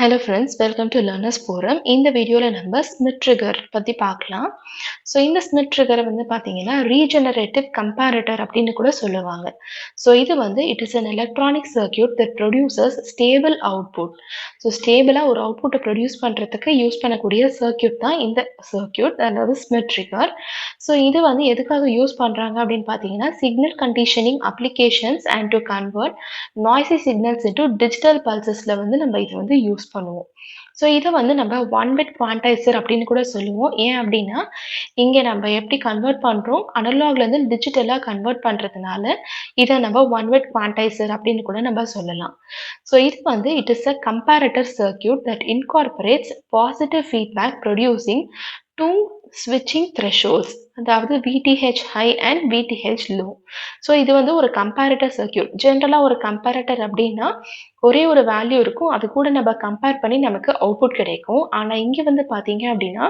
Hello friends, welcome to learners forum. இந்த வீடியோவில் நம்ம ஸ்மித் ட்ரிகர் பற்றி பார்க்கலாம். ஸோ இந்த ஸ்மித் ட்ரிகரை வந்து பார்த்தீங்கன்னா ரீஜெனரேட்டிவ் கம்பேரட்டர் அப்படின்னு கூட சொல்லுவாங்க. ஸோ இது வந்து it is an electronic circuit that produces stable output. So ஸ்டேபிளாக ஒரு அவுட்புட்டை ப்ரொடியூஸ் பண்ணுறதுக்கு யூஸ் பண்ணக்கூடிய சர்க்யூட் தான் இந்த சர்க்யூட், அதாவது ஸ்மித் ட்ரிகர். ஸோ இது வந்து எதுக்காக யூஸ் பண்ணுறாங்க அப்படின்னு பார்த்தீங்கன்னா signal conditioning applications and to convert noisy signals into digital பல்சஸில் வந்து நம்ம இதை வந்து யூஸ் பண்ணுவோம். ஸோ இதை வந்து நம்ம ஒன் பிட் குவான்டைசர் அப்படின்னு கூட சொல்லுவோம். ஏன் அப்படின்னா இங்கே நம்ம எப்படி கன்வெர்ட் பண்ணுறோம், அனலாக்லேருந்து டிஜிட்டலாக கன்வெர்ட் பண்ணுறதுனால இதை நம்ம ஒன் பிட் குவான்டைசர் அப்படின்னு கூட நம்ம சொல்லலாம். ஸோ இது வந்து it is a comparator circuit that incorporates positive feedback producing two ஸ்விட்சிங் த்ரெஷோல்ட்ஸ், அதாவது VTH high and VTH low. So இது வந்து ஒரு கம்பேரட்டர் சர்க்யூட். ஜென்ரலாக ஒரு கம்பேரட்டர் அப்படின்னா ஒரே ஒரு வேல்யூ இருக்கும், அது கூட நம்ம கம்பேர் பண்ணி நமக்கு அவுட்புட் கிடைக்கும். ஆனால் இங்கே வந்து பார்த்தீங்க அப்படின்னா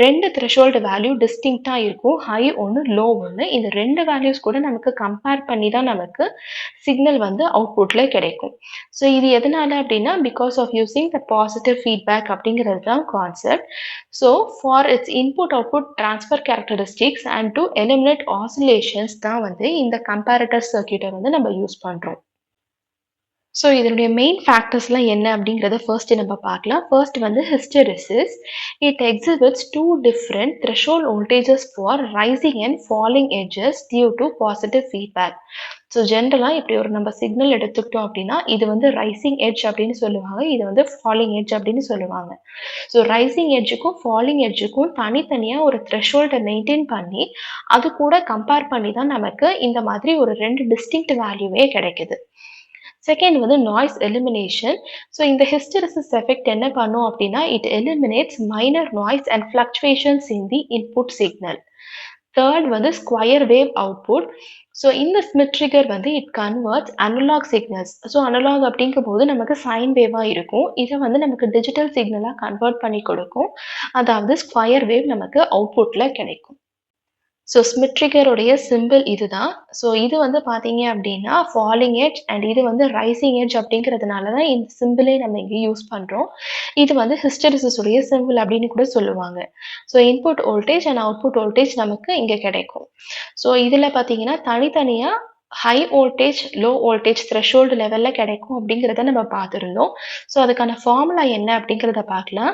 ரெண்டு த்ரெஷோல்டு வேல்யூ டிஸ்டிங்க்டாக இருக்கும், ஹை ஒன்று லோ ஒன்று. இந்த ரெண்டு வேல்யூஸ் கூட நமக்கு கம்பேர் பண்ணி தான் நமக்கு சிக்னல் வந்து அவுட்புட்டில் கிடைக்கும். ஸோ இது எதனால அப்படின்னா because of using the positive feedback அப்படிங்கிறது தான் concept. So for its input output transfer characteristics and to eliminate oscillations தான் வந்து இந்த கம்பேரட்டர் சர்க்யூட்டை வந்து நம்ம யூஸ் பண்ணுறோம். ஸோ இதனுடைய மெயின் ஃபேக்டர்ஸ்லாம் என்ன அப்படிங்கிறத ஃபர்ஸ்ட் நம்ம பார்க்கலாம். ஃபர்ஸ்ட் வந்து hysteresis. It exhibits two different threshold voltages for rising and falling edges due to positive feedback. So ஜென்ரலாக இப்படி ஒரு நம்ம சிக்னல் எடுத்துக்கிட்டோம் அப்படின்னா இது வந்து ரைசிங் எட்ஜ் அப்படின்னு சொல்லுவாங்க, இது வந்து ஃபாலிங் எட்ஜ் அப்படின்னு சொல்லுவாங்க. ஸோ ரைசிங் எட்ஜுக்கும் ஃபாலிங் எட்ஜுக்கும் தனித்தனியாக ஒரு த்ரெஷோல்டை மெயின்டைன் பண்ணி அது கூட கம்பேர் பண்ணி தான் நமக்கு இந்த மாதிரி ஒரு ரெண்டு டிஸ்டிங்க்ட் வேல்யூவே கிடைக்குது. செகண்ட் வந்து நாய்ஸ் எலிமினேஷன். ஸோ இந்த ஹிஸ்டெரிசிஸ் எஃபெக்ட் என்ன பண்ணும் அப்படின்னா it eliminates minor noise and fluctuations in the input signal. Third வந்து ஸ்கொயர் வேவ் அவுட்புட். ஸோ இந்த ஸ்மித் ட்ரிகர் வந்து it converts analog signals. So analog அப்படிங்கும் போது நமக்கு சைன் வேவாக இருக்கும், இதை வந்து நமக்கு டிஜிட்டல் சிக்னலாக கன்வெர்ட் பண்ணி கொடுக்கும், அதாவது ஸ்கொயர் வேவ் நமக்கு அவுட்புட்டில் கிடைக்கும். ஸோ ஸ்மித் ட்ரிகருடைய சிம்பிள் இதுதான். ஸோ இது வந்து பார்த்தீங்க அப்படின்னா ஃபாலிங் எட்ஜ் அண்ட் இது வந்து ரைசிங் எட்ஜ் அப்படிங்கிறதுனால தான் இந்த சிம்பிளே நம்ம இங்கே யூஸ் பண்ணுறோம். இது வந்து ஹிஸ்டெரிசிஸ் உடைய சிம்பிள் அப்படின்னு கூட சொல்லுவாங்க. So input voltage and output voltage நமக்கு இங்கே கிடைக்கும். ஸோ இதில் பார்த்தீங்கன்னா தனித்தனியாக high voltage low voltage threshold லெவலில் கிடைக்கும் அப்படிங்கிறத நம்ம பார்த்துருந்தோம். ஸோ அதுக்கான ஃபார்முலா என்ன அப்படிங்கிறத பார்க்கலாம்.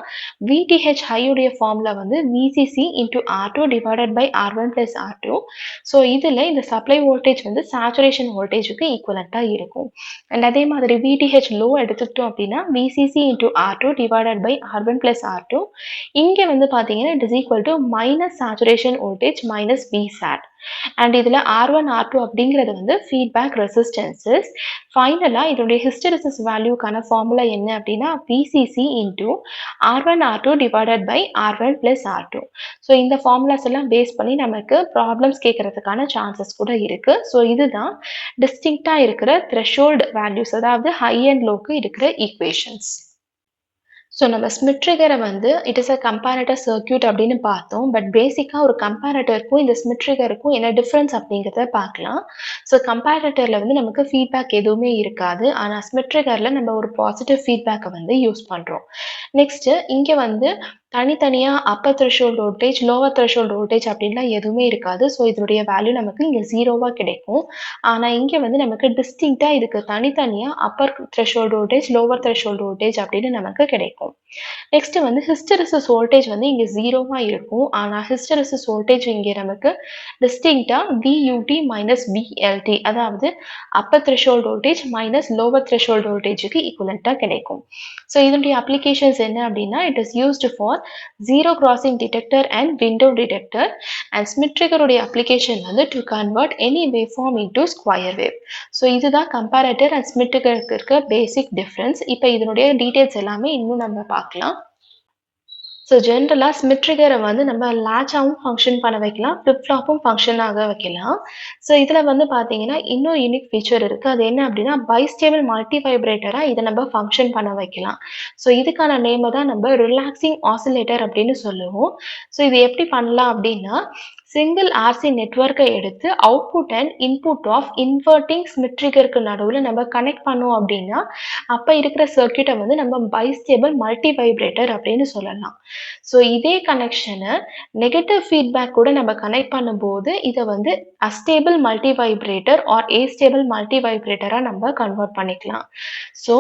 VTH ஹையுடைய ஃபார்முலா வந்து VCC into R2 divided by R1 plus R2. So இதில் இந்த சப்ளை வோல்டேஜ் வந்து சேச்சுரேஷன் வோல்டேஜுக்கு ஈக்குவலண்ட்டாக இருக்கும். அண்ட் அதே மாதிரி VTH லோ எடுத்துக்கிட்டோம் அப்படின்னா VCC into R2 divided by R1 plus R2. இங்கே வந்து பார்த்தீங்கன்னா it is equal to minus saturation voltage minus VSAT. And இதில் R1 R2 அப்படிங்கிறது வந்து ஃபீட்பேக் ரெசிஸ்டன்சஸ். ஃபைனலாக இதனுடைய ஹிஸ்டெரிசிஸ் வேல்யூக்கான ஃபார்முலா என்ன அப்படின்னா VCC into R1 R2 divided by R1 plus R2. So இந்த ஃபார்முலாஸ் எல்லாம் பேஸ் பண்ணி நமக்கு ப்ராப்ளம்ஸ் கேட்கறதுக்கான சான்சஸ் கூட இருக்குது. ஸோ இதுதான் டிஸ்டிங்க்டாக இருக்கிற த்ரெஷோல்டு வேல்யூஸ், அதாவது ஹை அண்ட் லோக்கு இருக்கிற ஈக்குவேஷன்ஸ். ஸோ நம்ம ஸ்மித் ட்ரிகரை வந்து it is a comparator circuit அப்படின்னு பார்த்தோம். பட் பேசிக்காக ஒரு கம்பேரட்டருக்கும் இந்த ஸ்மித் ட்ரிகருக்கும் என்ன டிஃப்ரென்ஸ் அப்படிங்கிறத பார்க்கலாம். ஸோ கம்பேரட்டரில் வந்து நமக்கு ஃபீட்பேக் எதுவுமே இருக்காது, ஆனால் ஸ்மித் ட்ரிகரில் நம்ம ஒரு பாசிட்டிவ் ஃபீட்பேக்கை வந்து யூஸ் பண்ணுறோம். நெக்ஸ்ட்டு இங்கே வந்து தனித்தனியாக upper threshold voltage lower threshold voltage அப்படின்லாம் எதுவுமே இருக்காது. ஸோ இதனுடைய வேல்யூ நமக்கு இங்கே ஜீரோவாக கிடைக்கும். ஆனால் இங்கே வந்து நமக்கு டிஸ்டிங்க்டாக இதுக்கு தனித்தனியாக upper threshold voltage lower threshold voltage அப்படின்னு நமக்கு கிடைக்கும். நெக்ஸ்ட் வந்து ஹிஸ்டெரிசிஸ் வோல்டேஜ் வந்து இங்கே ஜீரோவாக இருக்கும், ஆனால் ஹிஸ்டெரிசிஸ் வோல்டேஜ் இங்கே நமக்கு டிஸ்டிங்க்டாக VUT மைனஸ் VLT, அதாவது upper threshold voltage minus lower threshold வோல்டேஜுக்கு ஈக்குவலண்ட்டாக கிடைக்கும். ஸோ இதனுடைய அப்ளிகேஷன்ஸ் என்ன அப்படின்னா it is used for zero crossing detector and window detector. And Smith ட்ரிகருடைய அப்ளிகேஷன் வந்து to convert any wave form into square wave. So இதுதான் கம்பேரட்டர் அண்ட் ஸ்மித் ட்ரிகருக்கு இருக்க பேசிக் டிஃப்ரென்ஸ். இப்போ இதனுடைய டீட்டெயில்ஸ் எல்லாமே இன்னும் நம்ம பார்க்கலாம். ஸோ ஜென்ரலாக ஸ்மித் ட்ரிகரை வந்து நம்ம லேட்சாகவும் ஃபங்க்ஷன் பண்ண வைக்கலாம், ஃப்ளிப் ஃப்ளாப்பும் ஃபங்க்ஷனாக வைக்கலாம். ஸோ இதில் வந்து பார்த்தீங்கன்னா இன்னும் யூனிக் ஃபீச்சர் இருக்குது. அது என்ன அப்படின்னா பைஸ்டேபிள் மல்டி வைப்ரேட்டராக இதை நம்ம ஃபங்க்ஷன் பண்ண வைக்கலாம். ஸோ இதுக்கான நேமை தான் நம்ம ரிலாக்ஸிங் ஆசிலேட்டர் அப்படின்னு சொல்லுவோம். ஸோ இது எப்படி பண்ணலாம் அப்படின்னா சிங்கிள் ஆர்சி நெட்வொர்க்கை எடுத்து output and input of inverting Smith ட்ரிகருக்கு நடுவுல நம்ம கனெக்ட் பண்ணோம் அப்படின்னா, அப்ப இருக்கிற சர்க்யூட்ட வந்து நம்ம பைஸ்டேபிள் மல்டி வைப்ரேட்டர் அப்படின்னு சொல்லலாம். ஸோ இதே கனெக்ஷன நெகட்டிவ் ஃபீட்பேக் கூட நம்ம கனெக்ட் பண்ணும்போது, இத வந்து astable multivibrator or astable மல்டி வைப்ரேட்டரா நம்ம கன்வெர்ட் பண்ணிக்கலாம். So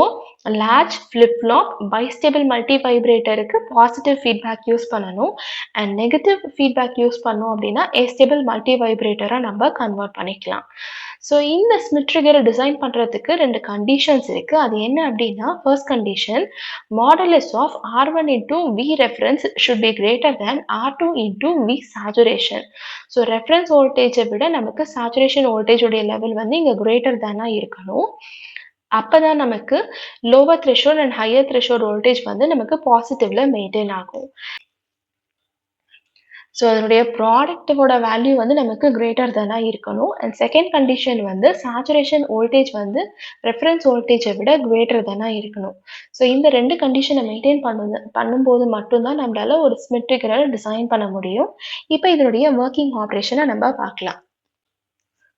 latch, flip flop, bistable மல்டி வைப்ரேட்டருக்கு பாசிட்டிவ் ஃபீட்பேக் யூஸ் பண்ணணும். அண்ட் நெகட்டிவ் ஃபீட்பேக் யூஸ் பண்ணோம் அப்படின்னா ஏஸ்டேபிள் மல்டி வைப்ரேட்டரா நம்ம கன்வெர்ட் பண்ணிக்கலாம். ஸோ இந்த ஸ்மித் ட்ரிகரை டிசைன் பண்ணுறதுக்கு 2 கண்டிஷன்ஸ் இருக்குது. அது என்ன அப்படின்னா, first condition modulus of R1 into V reference should be greater than R2 into V saturation. So reference வோல்டேஜை விட நமக்கு சேச்சுரேஷன் வோல்டேஜோடைய லெவல் வந்து இங்கே கிரேட்டர் தேனாக இருக்கணும். அப்பதான் நமக்கு lower threshold and higher threshold voltage வந்து நமக்கு பாசிட்டிவ்ல மெயின்டைன் ஆகும். ஸோ அதனுடைய ப்ராடக்ட்டோட வேல்யூ வந்து நமக்கு கிரேட்டர் தேனாக இருக்கணும். அண்ட் செகண்ட் கண்டிஷன் வந்து சேச்சுரேஷன் வோல்டேஜ் வந்து ரெஃபரன்ஸ் வோல்டேஜை விட கிரேட்டர் தேனாக இருக்கணும். ஸோ இந்த 2 கண்டிஷனை மெயின்டைன் பண்ணும்போது மட்டும்தான் நம்மளால ஒரு ஸ்மித் ட்ரிகரை டிசைன் பண்ண முடியும். இப்போ இதனுடைய ஒர்க்கிங் ஆப்ரேஷனை நம்ம பார்க்கலாம்.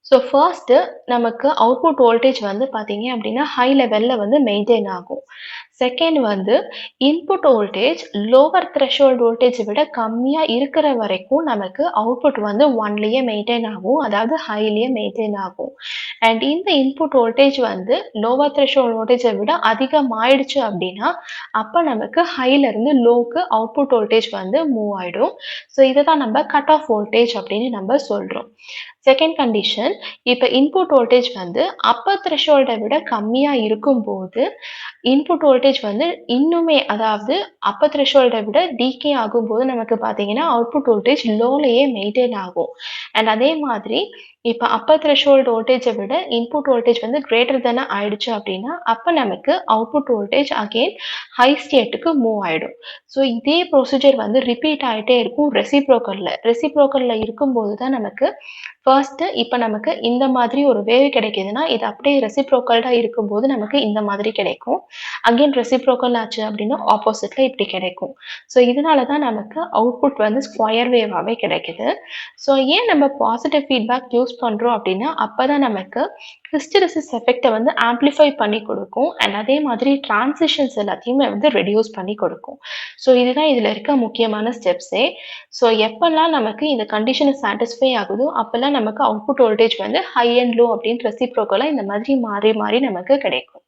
ஸோ ஃபர்ஸ்ட்டு நமக்கு அவுட்புட் வோல்டேஜ் வந்து பார்த்தீங்க அப்படின்னா ஹை லெவலில் வந்து மெயின்டைன் ஆகும். செகண்ட் வந்து இன்புட் வோல்டேஜ் லோவர் த்ரெஷோல்ட் வோல்டேஜை விட கம்மியாக இருக்கிற வரைக்கும் நமக்கு அவுட்புட் வந்து 1லேயே மெயின்டைன் ஆகும், அதாவது ஹைலேயே மெயின்டைன் ஆகும். அண்ட் இந்த இன்புட் வோல்டேஜ் வந்து லோவர் த்ரெஷோல்ட் வோல்டேஜை விட அதிகமாயிடுச்சு அப்படின்னா அப்போ நமக்கு ஹைலேருந்து லோக்கு அவுட்புட் வோல்டேஜ் வந்து மூவ் ஆகிடும். ஸோ இதை தான் நம்ம கட் ஆஃப் வோல்டேஜ் அப்படின்னு நம்ம சொல்கிறோம். செகண்ட் கண்டிஷன், இப்போ இன்புட் வோல்டேஜ் வந்து அப்பர் த்ரெஷோல்டை விட கம்மியாக இருக்கும்போது இன்புட் வோல்டேஜ் வந்து இன்னுமே, அதாவது அப்பர் த்ரெஷோல்டை விட டீகே ஆகும்போது நமக்கு பார்த்தீங்கன்னா அவுட்புட் வோல்டேஜ் லோலேயே மெயின்டைன் ஆகும். அண்ட் அதே மாதிரி இப்போ அப்பர் த்ரெஷோல்ட் வோல்டேஜை விட இன்புட் வோல்டேஜ் வந்து கிரேட்டர் தானே ஆயிடுச்சு அப்படின்னா அப்போ நமக்கு அவுட்புட் வோல்டேஜ் அகெயின் ஹை ஸ்டேட்டுக்கு மூவ் ஆகிடும். ஸோ இதே ப்ரொசீஜர் வந்து ரிப்பீட் ஆகிட்டே இருக்கும் ரெசிப்ரோக்கலில் இருக்கும்போது தான் நமக்கு ஃபர்ஸ்ட்டு இப்போ நமக்கு இந்த மாதிரி ஒரு வேவ் கிடைக்குதுன்னா இது அப்படியே ரெசிப்ரோக்கல்டாக இருக்கும்போது நமக்கு இந்த மாதிரி கிடைக்கும். அகெயின் ரெசிப்ரோக்கல் ஆச்சு அப்படின்னா ஆப்போசிட்டில் இப்படி கிடைக்கும். ஸோ இதனால தான் நமக்கு அவுட்புட் வந்து ஸ்கொயர் வேவாகவே கிடைக்குது. ஸோ ஏன் நம்ம பாசிட்டிவ் ஃபீட்பேக் யூஸ் பண்ணுறோம் அப்படின்னா அப்போ தான் நமக்கு ஹிஸ்டெரிசிஸ் எஃபெக்டை வந்து ஆம்ப்ளிஃபை பண்ணி கொடுக்கும். அண்ட் அதே மாதிரி டிரான்சிஷன்ஸ் எல்லாத்தையுமே வந்து ரெடியூஸ் பண்ணி கொடுக்கும். ஸோ இதுதான் இதில் இருக்க முக்கியமான ஸ்டெப்ஸே. ஸோ எப்போல்லாம் நமக்கு இந்த கண்டிஷனை சாட்டிஸ்ஃபை ஆகுதோ அப்போல்லாம் நமக்கு அவுட்புட் வோல்டேஜ் வந்து ஹை அண்ட் லோ அப்படின்னு ரெசிப்ரோக்கலாக இந்த மாதிரி மாறி மாறி நமக்கு கிடைக்கும்.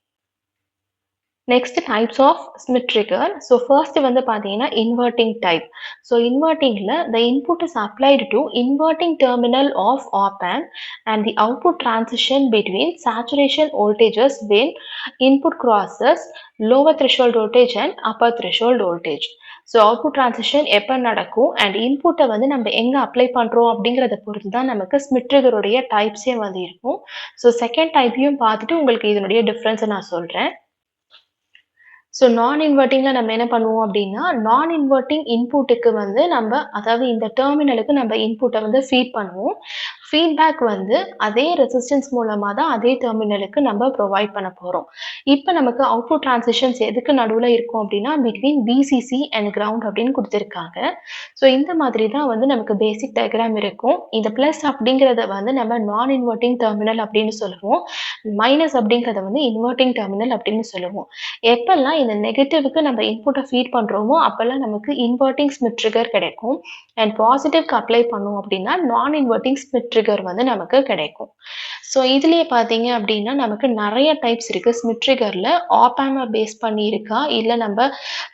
Next types of Smith trigger. So first வந்து பார்த்தீங்கன்னா இன்வெர்ட்டிங் டைப். ஸோ இன்வெர்ட்டிங்கில் the input is applied to inverting terminal of op amp and the output transition between saturation voltages when input crosses lower threshold voltage and upper threshold voltage. So output transition எப்போ நடக்கும் and இன்புட்டை வந்து நம்ம எங்கே apply பண்ணுறோம் அப்படிங்கிறத பொறுத்து தான் நமக்கு ஸ்மித் ட்ரிகருடைய டைப்ஸே வந்து இருக்கும். ஸோ செகண்ட் டைப்பையும் பார்த்துட்டு உங்களுக்கு இதனுடைய டிஃப்ரென்ஸை நான் சொல்கிறேன். ஸோ நான் இன்வெர்ட்டிங்கில் நம்ம என்ன பண்ணுவோம் அப்படின்னா, நான் இன்வெர்ட்டிங் இன்புட்டுக்கு வந்து நம்ம, அதாவது இந்த டெர்மினலுக்கு நம்ம இன்புட்டை வந்து ஃபீட் பண்ணுவோம். ஃபீட்பேக் வந்து அதே ரெசிஸ்டன்ஸ் மூலமாக தான் அதே டெர்மினலுக்கு நம்ம ப்ரொவைட் பண்ண போகிறோம். இப்போ நமக்கு அவுட்புட் டிரான்சிஷன்ஸ் எதுக்கு நடுவில் இருக்கும் அப்படின்னா பிட்வீன் VCC அண்ட் கிரவுண்ட் அப்படின்னு கொடுத்துருக்காங்க. ஸோ இந்த மாதிரி தான் வந்து நமக்கு பேசிக் டயக்ராம் இருக்கும். இந்த ப்ளஸ் அப்படிங்கிறத வந்து நம்ம நான் இன்வெர்ட்டிங் டெர்மினல் அப்படின்னு சொல்லுவோம். மைனஸ் அப்படிங்கிறத வந்து இன்வெர்ட்டிங் டெர்மினல் அப்படின்னு சொல்லுவோம். எப்பெல்லாம் இந்த நெகட்டிவ்க்கு நம்ம இன்புட்டை ஃபீட் பண்ணுறோமோ அப்போல்லாம் நமக்கு இன்வெர்ட்டிங் ஸ்மித் ட்ரிகர் கிடைக்கும். அண்ட் பாசிட்டிவ்க்கு அப்ளை பண்ணோம் அப்படின்னா நான் இன்வெர்ட்டிங் ஸ்மித் ட்ரிகர் வந்து நமக்கு கிடைக்கும். ஸோ இதுலேயே பார்த்தீங்க அப்படின்னா நமக்கு நிறைய டைப்ஸ் இருக்குது ஸ்மித் ட்ரிகரில். ஆப் ஆம்பை பேஸ் பண்ணி இருக்கா, இல்லை நம்ம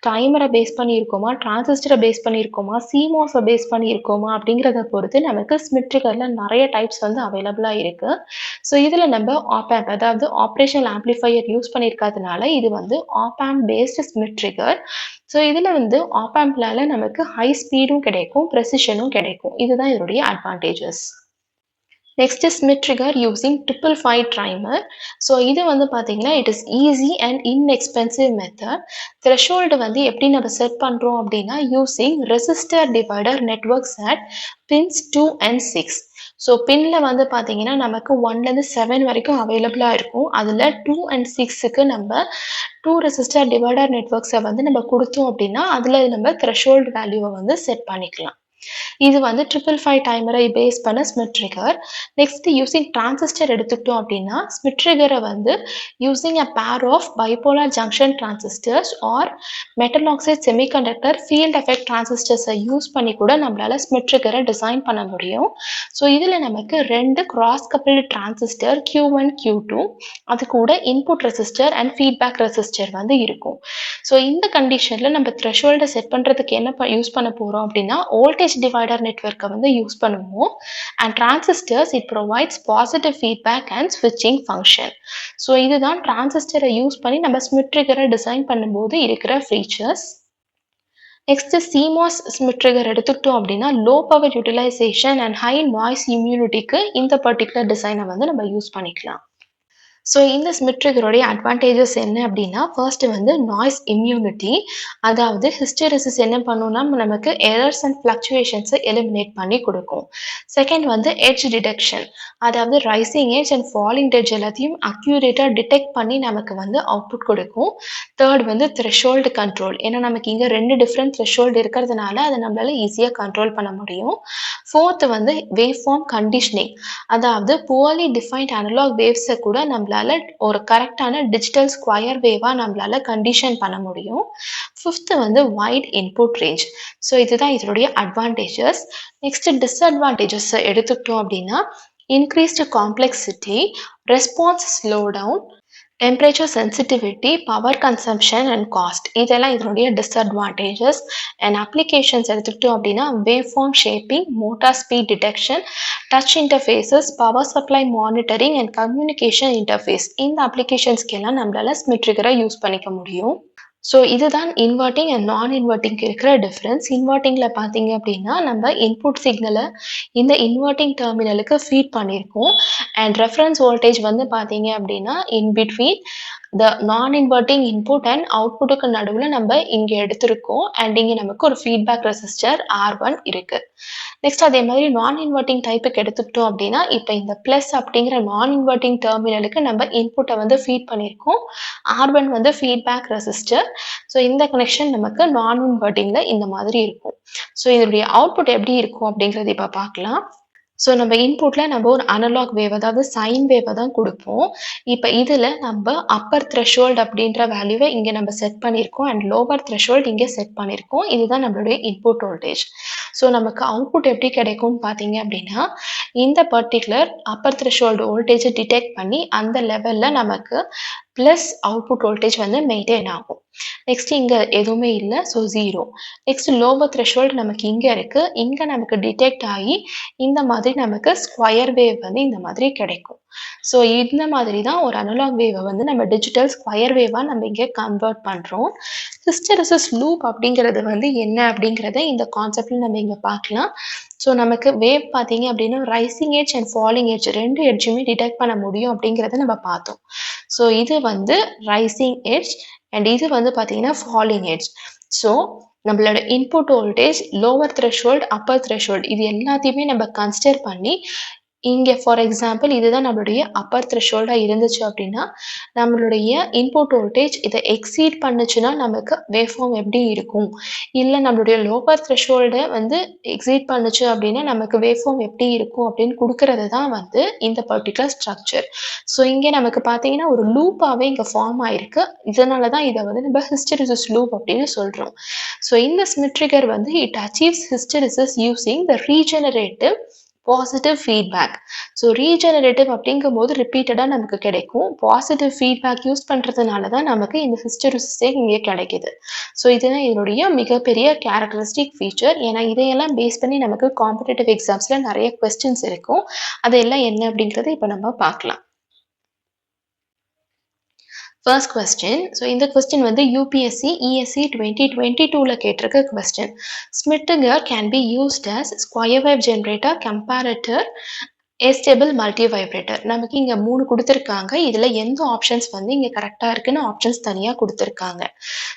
டைமரை பேஸ் பண்ணியிருக்கோமா, டிரான்சிஸ்டரை பேஸ் பண்ணியிருக்கோமா, சிமாஸை பேஸ் பண்ணியிருக்கோமா அப்படிங்கிறத பொறுத்து நமக்கு ஸ்மித் ட்ரிகரில் நிறைய டைப்ஸ் வந்து அவைலபிளாக இருக்குது. ஸோ இதில் நம்ம ஆப் ஆம்ப், அதாவது ஆப்ரேஷனல் ஆம்ப்ளிஃபையர் யூஸ் பண்ணியிருக்கிறதுனால இது வந்து op amp based Smith trigger. So இதில் வந்து ஆப் ஆம்ப்லால நமக்கு ஹை ஸ்பீடும் கிடைக்கும், ப்ரெசிஷனும் கிடைக்கும். இதுதான் இதனுடைய advantages. Next Smith trigger using 555 timer. So இது வந்து பார்த்தீங்கன்னா it is easy and inexpensive method. Threshold வந்து எப்படி நம்ம செட் பண்ணுறோம் அப்படின்னா using resistor divider networks at pins 2 and 6. ஸோ பின்னில் வந்து பார்த்தீங்கன்னா நமக்கு 1லேருந்து 7 வரைக்கும் அவைலபிளாக இருக்கும். அதில் 2 and 6க்கு நம்ம 2 ரெசிஸ்டர் டிவைடர் நெட்வொர்க்ஸை வந்து நம்ம கொடுத்தோம் அப்படின்னா அதில் நம்ம த்ரெஷோல்டு வேல்யூவை வந்து செட் பண்ணிக்கலாம். இது வந்து 555 டைமரை பேஸ் பண்ண Smith trigger. Next using transistor எடுத்துக்கிட்டோம் அப்படின்னா ஸ்மித் ட்ரிகரை வந்து using a pair of bipolar junction transistors or metal oxide semiconductor field effect டிரான்சிஸ்டர்ஸை யூஸ் பண்ணி கூட நம்மளால ஸ்மித் ட்ரிகரை டிசைன் பண்ண முடியும். ஸோ இதில் நமக்கு 2 cross coupled transistor Q1 Q2 அது கூட input resistor and feedback resistor வந்து இருக்கும். ஸோ இந்த கண்டிஷனில் நம்ம த்ரெஷோல்டை செட் பண்ணுறதுக்கு என்ன யூஸ் பண்ண போகிறோம் அப்படின்னா வோல்டேஜ் டிவைடர் நெட்வொர்க்கை வந்து யூஸ் பண்ணுவோம். And transistors it provides positive feedback and ஸ்விட்சிங் ஃபங்க்ஷன். ஸோ இதுதான் டிரான்சிஸ்டரை யூஸ் பண்ணி நம்ம ஸ்மித் ட்ரிகரை டிசைன் பண்ணும்போது இருக்கிற features. Next CMOS Smith trigger எடுத்துக்கிட்டோம் அப்படின்னா low power utilization and high noise இம்யூனிட்டிக்கு இந்த பர்டிகுலர் டிசைனை வந்து நம்ம யூஸ் பண்ணிக்கலாம். ஸோ இந்த ஸ்மித் ட்ரிகருடைய அட்வான்டேஜஸ் என்ன அப்படின்னா ஃபர்ஸ்ட் வந்து நாய்ஸ் இம்யூனிட்டி, அதாவது ஹிஸ்டெரிசிஸ் என்ன பண்ணுன்னா நமக்கு எரர்ஸ் அண்ட் ஃப்ளக்சுவேஷன்ஸை எலிமினேட் பண்ணி கொடுக்கும். செகண்ட் வந்து எட்ஜ் டிடெக்ஷன், அதாவது rising edge and falling edge எல்லாத்தையும் அக்யூரேட்டாக டிடெக்ட் பண்ணி நமக்கு வந்து அவுட்புட் கொடுக்கும். தேர்ட் வந்து த்ரெஷோல்டு கண்ட்ரோல், ஏன்னா நமக்கு இங்கே 2 டிஃப்ரெண்ட் த்ரெஷோல்டு இருக்கிறதுனால அதை நம்மளால ஈஸியாக கண்ட்ரோல் பண்ண முடியும். ஃபோர்த் வந்து வேவ் ஃபார்ம் கண்டிஷனிங், அதாவது புவர்லி டிஃபைன்ட் அனலாக் வேவ்ஸை கூட நம்மளால ஒரு கரெக்டான டிஜிட்டல் ஸ்கொயர் வேவா நம்மளால கண்டிஷன் பண்ண முடியும். ஃபிஃப்த் வந்து வைட் இன்புட் ரேஞ்ச். ஸோ இதுதான் இதனுடைய அட்வான்டேஜஸ். நெக்ஸ்ட் டிஸ்அட்வான்டேஜஸ் எடுத்துக்கிட்டோம் அப்படின்னா increased complexity, response slow down, temperature sensitivity, power consumption and cost, இதெல்லாம் இதனுடைய டிஸ்அட்வான்டேஜஸ். அண்ட் அப்ளிகேஷன்ஸ் எடுத்துக்கிட்டோம் அப்படின்னா wave form shaping, motor speed detection, touch interfaces, power supply monitoring and communication interface, இந்த அப்ளிகேஷன்ஸ்க்கு எல்லாம் நம்மளால ஸ்மித் ட்ரிகரை யூஸ் பண்ணிக்க முடியும். ஸோ இதுதான் இன்வெர்ட்டிங் அண்ட் நான் இன்வெர்ட்டிங்க்கு இருக்கிற டிஃப்ரென்ஸ். இன்வெர்ட்டிங்கில் பார்த்தீங்க அப்படின்னா நம்ம இன்புட் சிக்னலை இந்த இன்வெர்ட்டிங் டெர்மினலுக்கு ஃபீட் பண்ணியிருக்கோம். அண்ட் ரெஃபரன்ஸ் வோல்டேஜ் வந்து பார்த்தீங்க அப்படின்னா இன் பிட்வீன் த நான் இன்வெர்ட்டிங் இன்புட் அண்ட் அவுட்புட்டுக்கு நடுவில் நம்ம இங்கே எடுத்திருக்கோம். அண்ட் இங்கே நமக்கு ஒரு ஃபீட்பேக் ரெசிஸ்டர் R1 இருக்கு. நெக்ஸ்ட் அதே மாதிரி நான் இன்வெர்ட்டிங் டைப்புக்கு எடுத்துக்கிட்டோம் அப்படின்னா இப்போ இந்த ப்ளஸ் அப்படிங்கிற நான் இன்வெர்ட்டிங் டெர்மினலுக்கு நம்ம இன்புட்டை வந்து ஃபீட் பண்ணியிருக்கோம். R1 வந்து ஃபீட்பேக் ரெசிஸ்டர். ஸோ இந்த கனெக்ஷன் நமக்கு நான் இன்வெர்ட்டிங்கில் இந்த மாதிரி இருக்கும். ஸோ இதனுடைய அவுட்புட் எப்படி இருக்கும் அப்படிங்கிறது இப்போ பார்க்கலாம். ஸோ நம்ம இன்புட்டில் நம்ம ஒரு அனலாக் வேவ், அதாவது சைன் வேவை தான் கொடுப்போம். இப்போ இதில் நம்ம அப்பர் த்ரெஷோல்டு அப்படின்ற வேல்யூவை இங்கே நம்ம செட் பண்ணியிருக்கோம் அண்ட் லோவர் த்ரெஷோல்டு இங்கே செட் பண்ணியிருக்கோம். இதுதான் நம்மளுடைய இன்புட் வோல்டேஜ். ஸோ நமக்கு அவுட்புட் எப்படி கிடைக்கும்னு பார்த்தீங்க அப்படின்னா இந்த பர்டிகுலர் அப்பர் த்ரெஷோல்டு வோல்டேஜை டிடெக்ட் பண்ணி அந்த லெவலில் நமக்கு ப்ளஸ் அவுட்புட் வோல்டேஜ் வந்து மெயின்டைன் ஆகும். நெக்ஸ்ட் இங்கே எதுவுமே இல்லை, ஸோ 0. நெக்ஸ்ட் லோவர் த்ரெஷோல்டு நமக்கு இங்கே இருக்குது, இங்கே நமக்கு டிடெக்ட் ஆகி இந்த மாதிரி நமக்கு ஸ்கொயர் வேவ் வந்து இந்த மாதிரி கிடைக்கும். ஸோ இந்த மாதிரி தான் ஒரு அனலாக் வேவை வந்து நம்ம டிஜிட்டல் ஸ்கொயர் வேவாக நம்ம இங்கே கன்வெர்ட் பண்ணுறோம். ஹிஸ்டெரிசிஸ் லூப் அப்படிங்கிறது வந்து என்ன அப்படிங்கிறத இந்த கான்செப்டில் நம்ம இங்கே பார்க்கலாம். ஸோ நமக்கு வேவ் பார்த்தீங்க அப்படின்னா rising edge and falling edge 2 எட்ஜுமே டிடெக்ட் பண்ண முடியும் அப்படிங்கிறத நம்ம பார்த்தோம். ஸோ இது வந்து ரைசிங் எட்ஜ் அண்ட் இது வந்து பார்த்தீங்கன்னா ஃபாலிங் எட்ஜ். ஸோ நம்மளோட input voltage, lower threshold, upper threshold இது எல்லாத்தையுமே நம்ம கன்சிடர் பண்ணி இங்கே ஃபார் எக்ஸாம்பிள் இதுதான் நம்மளுடைய அப்பர் த்ரெஷோல்டாக இருந்துச்சு அப்படின்னா நம்மளுடைய இன்புட் வோல்டேஜ் இதை எக்ஸீட் பண்ணுச்சுன்னா நமக்கு வேவ் ஃபார்ம் எப்படி இருக்கும், இல்லை நம்மளுடைய லோவர் த்ரெஷோல்டை வந்து எக்ஸீட் பண்ணுச்சு அப்படின்னா நமக்கு வேவ் ஃபார்ம் எப்படி இருக்கும் அப்படின்னு கொடுக்கறது தான் வந்து இந்த பர்டிகுலர் ஸ்ட்ரக்சர். ஸோ இங்கே நமக்கு பார்த்தீங்கன்னா ஒரு லூப்பாகவே இங்கே ஃபார்ம் ஆயிருக்கு. இதனால தான் இதை வந்து நம்ம ஹிஸ்டெரிசிஸ் லூப் அப்படின்னு சொல்கிறோம். ஸோ இந்த ஸ்மித் ட்ரிகர் வந்து it achieves hysteresis using the regenerative positive feedback. So regenerative அப்படிங்கும்போது ரிப்பீட்டடாக நமக்கு கிடைக்கும். பாசிட்டிவ் ஃபீட்பேக் யூஸ் பண்ணுறதுனால தான் நமக்கு இந்த ஹிஸ்டெரிசிஸே இங்கே கிடைக்கிது. ஸோ இதுதான் இதனுடைய மிகப்பெரிய கேரக்டரிஸ்டிக் ஃபீச்சர். ஏன்னா இதையெல்லாம் பேஸ் பண்ணி நமக்கு காம்படிட்டிவ் எக்ஸாம்ஸில் நிறைய கொஸ்டின்ஸ் இருக்கும். அதெல்லாம் என்ன அப்படிங்கிறத இப்போ நம்ம பார்க்கலாம். First question. So இந்த question வந்து UPSC ESC 2022ல கேட்டிருக்க question. Smith trigger can be used as square wave generator, comparator, A-stable multivibrator. நமக்கு இங்கே 3 கொடுத்துருக்காங்க. இதில் எந்த ஆப்ஷன்ஸ் வந்து இங்கே கரெக்டாக இருக்குன்னு ஆப்ஷன்ஸ் தனியாக கொடுத்துருக்காங்க.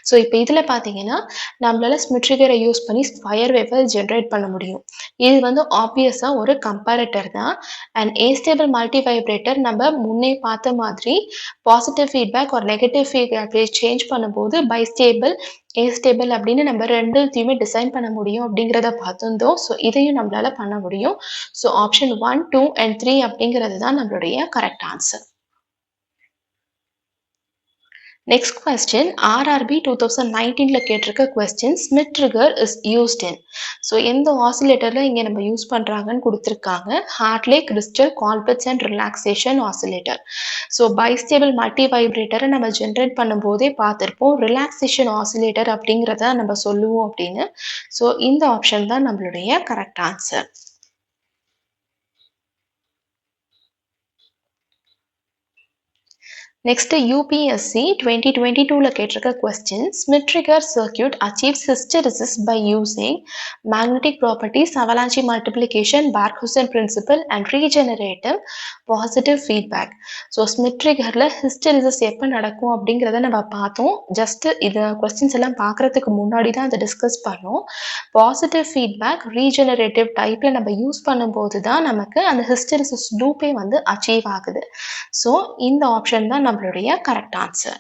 ஸோ இப்போ இதில் பார்த்தீங்கன்னா நம்மளால ஸ்மித் ட்ரிகரை யூஸ் பண்ணி ஸ்கொயர் வேவை ஜென்ரேட் பண்ண முடியும். இது வந்து ஆப்வியஸாக ஒரு கம்பேரட்டர் தான். அண்ட் ஏஸ்டேபிள் மல்டிவைப்ரேட்டர் நம்ம முன்னே பார்த்த மாதிரி பாசிட்டிவ் ஃபீட்பேக் ஒரு நெகட்டிவ் ஃபீட்பேக் சேஞ்ச் பண்ணும்போது பைஸ்டேபிள் ஏஸ்டேபிள் அப்படின்னு நம்ம 2த்தையுமே டிசைன் பண்ண முடியும் அப்படிங்கிறத பார்த்துருந்தோம். ஸோ இதையும் நம்மளால பண்ண முடியும். ஸோ ஆப்ஷன் 1, 2 அண்ட் 3 அப்படிங்கிறது தான் நம்மளுடைய correct answer. Next question, RRB 2019ல கேட்டிருக்க question, Smith trigger is used in. So எந்த ஆசிலேட்டரில் இங்கே நம்ம யூஸ் பண்ணுறாங்கன்னு கொடுத்துருக்காங்க. Hartley, crystal, Colpitts and relaxation oscillator. So bistable மல்டி வைப்ரேட்டரை நம்ம ஜென்ரேட் பண்ணும்போதே பார்த்துருப்போம். ரிலாக்ஸேஷன் ஆசிலேட்டர் அப்படிங்கிறத நம்ம சொல்லுவோம் அப்படின்னு. ஸோ இந்த ஆப்ஷன் தான் நம்மளுடைய கரெக்ட் ஆன்சர். Next, UPSC 2022ல கேட்டிருக்க question, Smith trigger circuit achieves hysteresis by using magnetic properties, avalanche multiplication, Barkhausen principle and regenerative positive feedback. So Smith ட்ரிகரில் ஹிஸ்டெரிசிஸ் எப்போ நடக்கும் அப்படிங்கிறத நம்ம பார்த்தோம். ஜஸ்ட் இது கொஸ்டின்ஸ் எல்லாம் பார்க்குறதுக்கு முன்னாடி தான் அதை டிஸ்கஸ் பண்ணோம். பாசிட்டிவ் ஃபீட்பேக் ரீஜெனரேட்டிவ் டைப்பில் நம்ம யூஸ் பண்ணும்போது தான் நமக்கு அந்த ஹிஸ்டெரிசிஸ் லூப்பே வந்து அச்சீவ் ஆகுது. ஸோ இந்த ஆப்ஷன் தான் நம்மளுடைய கரெக்ட் ஆன்சர்.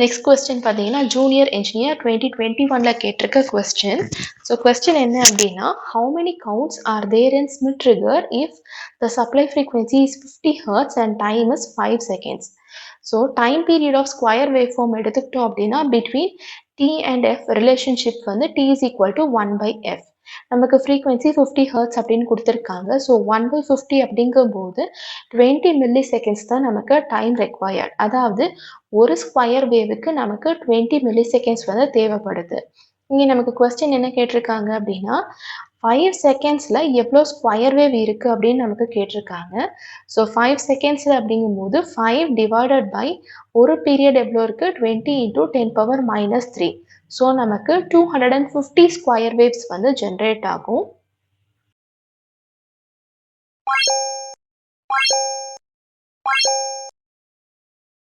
நெக்ஸ்ட் கொஸ்டின் பார்த்தீங்கன்னா ஜூனியர் இன்ஜினியர் 2021ல கேட்டிருக்க கொஸ்டின். ஸோ கொஸ்டின் என்ன அப்படின்னா, how many counts are there in Smith trigger if the supply frequency is 50 Hz and time is 5 seconds? So time period of square wave form எடுத்துக்கிட்டோம் அப்படின்னா between T and F relationship வந்து T is equal to 1/F. நமக்கு frequency 50 hertz அப்படின்னு கொடுத்துருக்காங்க. So 1/50 அப்படிங்கும்போது 20 milli seconds தான் நமக்கு time required. அதாவது ஒரு ஸ்கொயர் வேவுக்கு நமக்கு 20 மில்லி செகண்ட்ஸ் வந்து தேவைப்படுது. இங்கே நமக்கு கொஸ்டின் என்ன கேட்டிருக்காங்க அப்படின்னா, 5 செகண்ட்ஸில் எவ்வளோ ஸ்கொயர் வேவ் இருக்குது அப்படின்னு நமக்கு கேட்டிருக்காங்க. ஸோ 5 செகண்ட்ஸில் அப்படிங்கும்போது 5 டிவைடட் பை ஒரு பீரியட் எவ்வளோ இருக்குது, 20 × 10⁻³ ஸோ நமக்கு 250 ஸ்கொயர் வேவ்ஸ் வந்து ஜென்ரேட் ஆகும்.